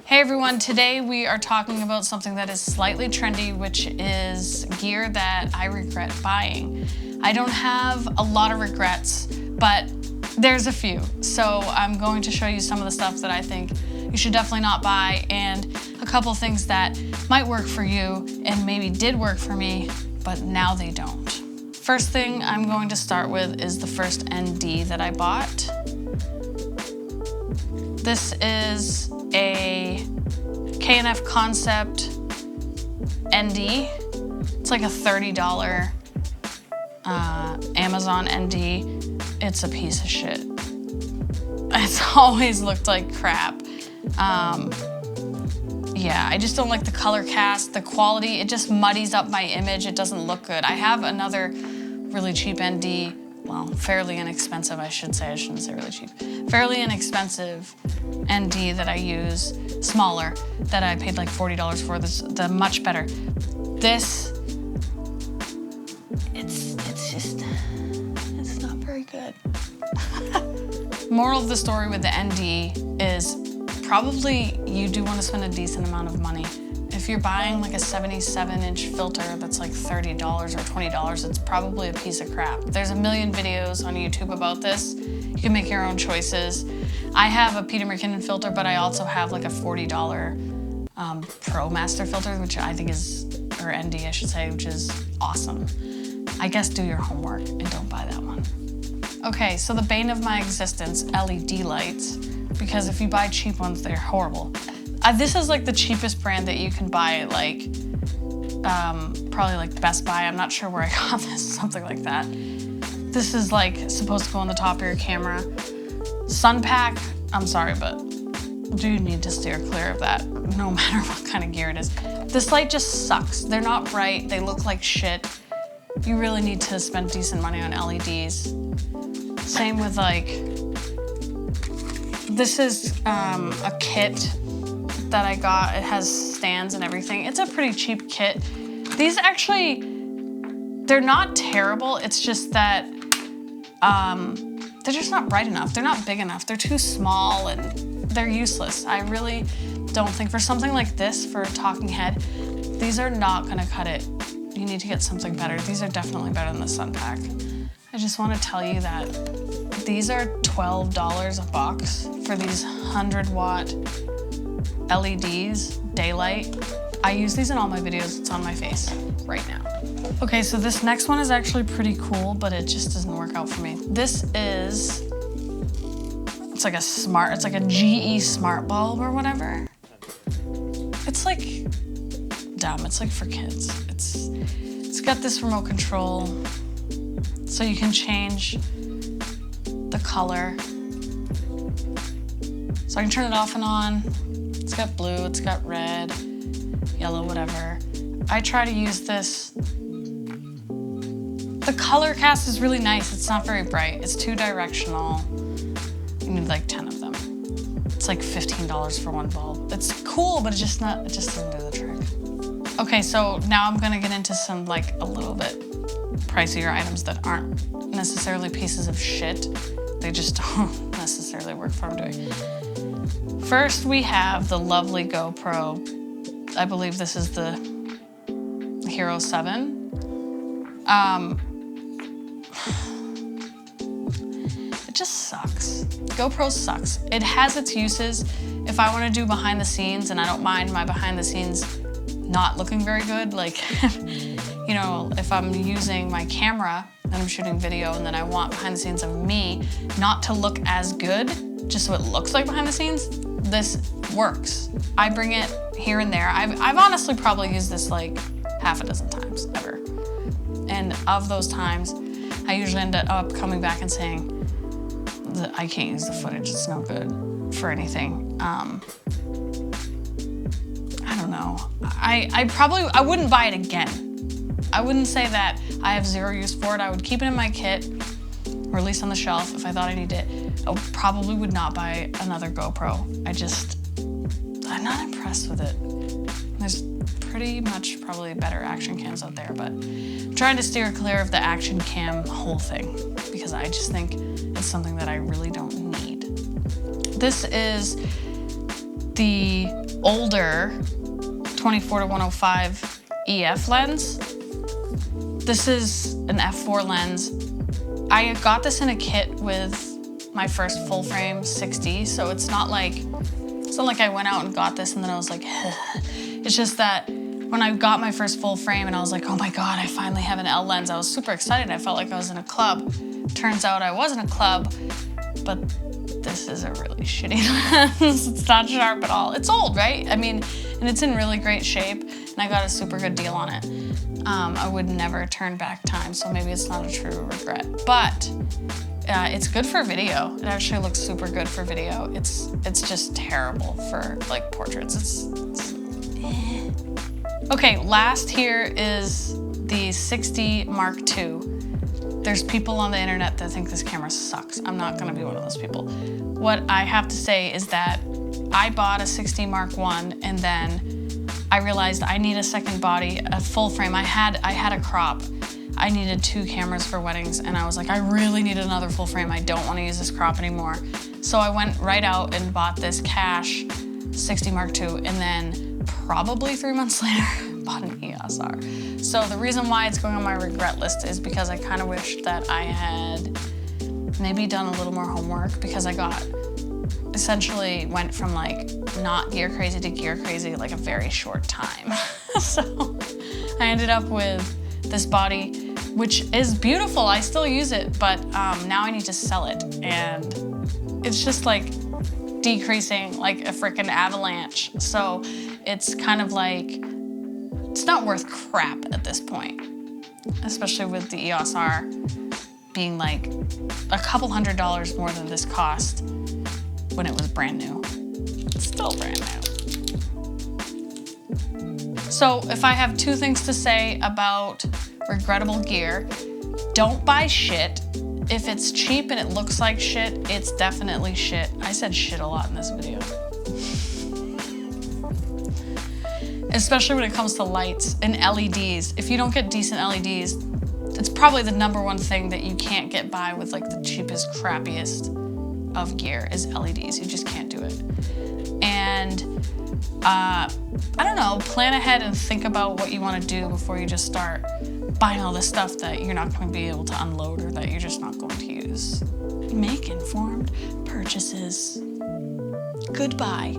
Hey everyone, today we are talking about something that is slightly trendy, which is gear that I regret buying. I don't have a lot of regrets, but there's a few. So I'm going to show you some of the stuff that I think you should definitely not buy and a couple things that might work for you and maybe did work for me, but now they don't. First thing I'm going to start with is the first ND that I bought. This is a K&F Concept ND. It's like a $30 Amazon ND. It's a piece of shit. It's always looked like crap. Yeah, I just don't like the color cast, the quality. It just muddies up my image. It doesn't look good. I have another really cheap ND. Well, fairly inexpensive, I should say. I shouldn't say really cheap. Fairly inexpensive ND that I use, smaller, that I paid like $40 for. This, the much better. This, it's not very good. Moral of the story with the ND is probably you do want to spend a decent amount of money. If you're buying like a 77-inch filter that's like $30 or $20, it's probably a piece of crap. There's a million videos on YouTube about this. You can make your own choices. I have a Peter McKinnon filter, but I also have like a $40 Pro Master filter, which I think is, or ND I should say, which is awesome. I guess do your homework and don't buy that one. Okay, so the bane of my existence, LED lights, because if you buy cheap ones, they're horrible. This is like the cheapest brand that you can buy at like, probably like Best Buy. I'm not sure where I got this, something like that. This is like supposed to go on the top of your camera. Sun pack, I'm sorry, but you need to steer clear of that no matter what kind of gear it is. This light just sucks. They're not bright, they look like shit. You really need to spend decent money on LEDs. Same with like, this is a kit that I got. It has stands and everything. It's a pretty cheap kit. These actually, they're not terrible. It's just that they're just not bright enough. They're not big enough. They're too small and they're useless. I really don't think for something like this, for a talking head, these are not gonna cut it. You need to get something better. These are definitely better than the Sun Pack. I just wanna tell you that these are $12 a box for these 100-watt LEDs, daylight. I use these in all my videos. It's on my face right now. Okay, so this next one is actually pretty cool, but it just doesn't work out for me. This is, it's like a GE smart bulb or whatever. It's like dumb, it's like for kids. It's got this remote control, so you can change the color. So I can turn it off and on. It's got blue, it's got red, yellow, whatever. I try to use this. The color cast is really nice. It's not very bright. It's 2-directional. You need like 10 of them. It's like $15 for one bulb. It's cool, but it just doesn't do the trick. Okay, so now I'm gonna get into some like a little bit pricier items that aren't necessarily pieces of shit. They just don't necessarily work for what I'm doing. First, we have the lovely GoPro. I believe this is the Hero 7. It just sucks. GoPro sucks. It has its uses. If I want to do behind the scenes, and I don't mind my behind the scenes not looking very good, like, you know, if I'm using my camera and I'm shooting video and then I want behind the scenes of me not to look as good, just so it looks like behind the scenes, this works. I bring it here and there. I've honestly probably used this like half a dozen times ever. And of those times, I usually end up coming back and saying, I can't use the footage, it's no good for anything. I don't know. I wouldn't buy it again. I wouldn't say that I have zero use for it. I would keep it in my kit, or at least on the shelf if I thought I needed it. I probably would not buy another GoPro. I'm not impressed with it. There's pretty much probably better action cams out there, but I'm trying to steer clear of the action cam whole thing because I just think it's something that I really don't need. This is the older 24-105 EF lens. This is an f4 lens. I got this in a kit with my first full frame 60, so it's not like I went out and got this and then I was like, it's just that when I got my first full frame and I was like, oh my God, I finally have an L lens, I was super excited. I felt like I was in a club. Turns out I wasn't a club, but this is a really shitty lens. It's not sharp at all. It's old, right? I mean, and it's in really great shape, and I got a super good deal on it. I would never turn back time, so maybe it's not a true regret. But it's good for video. It actually looks super good for video. It's just terrible for like portraits. It's Okay, last here is the 60 Mark II. There's people on the internet that think this camera sucks. I'm not gonna be one of those people. What I have to say is that I bought a 60 Mark I and then I realized I need a second body, a full frame. I had a crop. I needed 2 cameras for weddings and I was like, I really need another full frame. I don't wanna use this crop anymore. So I went right out and bought this cash 60 Mark II and then probably 3 months later, bought an EOS R. So the reason why it's going on my regret list is because I kind of wish that I had maybe done a little more homework, because I essentially went from like not gear crazy to gear crazy like a very short time. So I ended up with this body, which is beautiful. I still use it, but now I need to sell it. And it's just like decreasing like a freaking avalanche. So it's kind of like, it's not worth crap at this point, especially with the EOS R being like a couple $100 more than this cost when it was brand new. It's still brand new. So if I have 2 things to say about regrettable gear, don't buy shit. If it's cheap and it looks like shit, it's definitely shit. I said shit a lot in this video. Especially when it comes to lights and LEDs. If you don't get decent LEDs, it's probably the #1 thing that you can't get by with like the cheapest, crappiest of gear is LEDs. You just can't do it. And I don't know, plan ahead and think about what you want to do before you just start buying all this stuff that you're not going to be able to unload or that you're just not going to use. Make informed purchases. Goodbye.